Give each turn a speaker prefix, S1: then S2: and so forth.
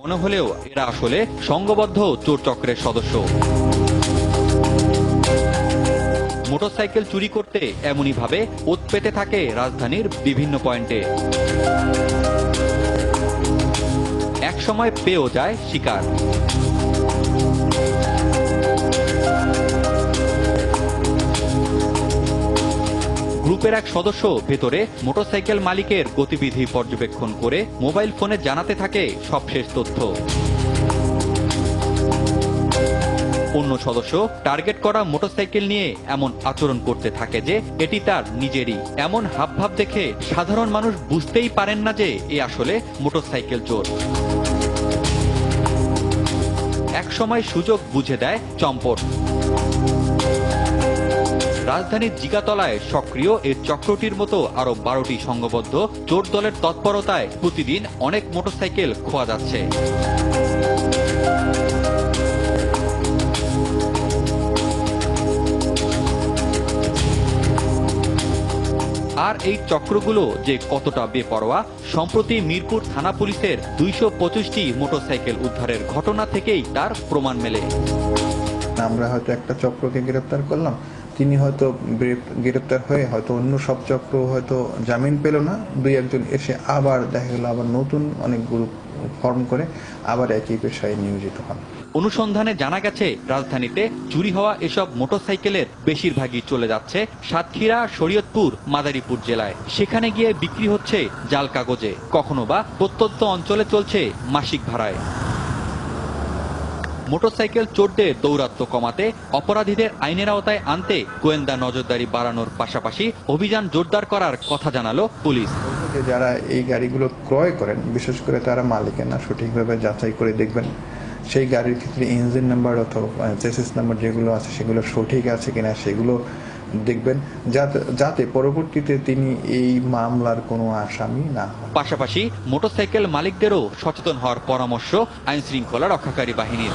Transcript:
S1: মনে হলেও এরা আসলে সংঘবদ্ধ চোর চক্রের সদস্য। মোটরসাইকেল চুরি করতে এমনই ভাবে ওত পেতে থাকে রাজধানীর বিভিন্ন পয়েন্টে। একসময় পেয়েও যায় শিকার। গ্রুপের এক সদস্য ভেতরে মোটরসাইকেল মালিকের গতিবিধি পর্যবেক্ষণ করে মোবাইল ফোনে জানাতে থাকে সবশেষ তথ্য। অন্য সদস্য টার্গেট করা মোটরসাইকেল নিয়ে এমন আচরণ করতে থাকে যে এটি তার নিজেরই। এমন হাবভাব দেখে সাধারণ মানুষ বুঝতেই পারেন না যে এ আসলে মোটরসাইকেল চোর। একসময় সুযোগ বুঝে দেয় চম্পট। রাজধানীর জিগাতলায় সক্রিয় এই চক্রটির মতো আরো 12টি সংঘবদ্ধ চোর দলের তৎপরতায় প্রতিদিন অনেক মোটরসাইকেল খোয়া যাচ্ছে। আর এই চক্রগুলো যে কতটা বেপরোয়া, সম্প্রতি মিরপুর থানা পুলিশের 225টি মোটরসাইকেল উদ্ধারের ঘটনা থেকেই তার প্রমাণ মেলে।
S2: আমরা হয়তো একটা চক্রকে গ্রেপ্তার করলাম, তিনি হয়তো গ্রেপ্তার হয়ে হয়তো অন্য সব চক্র হয়তো জামিন পেল না, দুই একজন এসে আবার দেখা গেল আবার নতুন অনেক গ্রুপ ফর্ম করে আবার একই পেশায় নিয়োজিত হন।
S1: অনুসন্ধানে জানা গেছে রাজধানীতে চুরি হওয়া এসব মোটরসাইকেলের বেশিরভাগই চলে যাচ্ছে সাতক্ষীরা, শরীয়তপুর, মাদারীপুর জেলায়। সেখানে গিয়ে বিক্রি হচ্ছে জাল কাগজে, কখনো বা প্রত্যন্ত অঞ্চলে চলছে মাসিক ভাড়ায়। মোটরসাইকেল চোরদের দৌরাত্ম্য কমাতে, অপরাধীদের আইনের আওতায় আনতে গোয়েন্দা নজরদারি বাড়ানোর পাশাপাশি অভিযান জোরদার করার কথা জানালো পুলিশ।
S2: যারা এই গাড়িগুলো ক্রয় করেন বিশেষ করে তারা মালিকানা সঠিকভাবে যাচাই করে দেখবেন, সেই গাড়ির ক্ষেত্রে ইঞ্জিন নাম্বার অথবা চেসিস নাম্বার যেগুলো আছে সেগুলো সঠিক আছে কিনা সেগুলো দেখবেন, যাতে পরবর্তীতে তিনি এই মামলার কোনো আসামি না হন।
S1: পাশাপাশি মোটরসাইকেল মালিকদেরও সচেতন হওয়ার পরামর্শ আইন শৃঙ্খলা রক্ষাকারী বাহিনীর।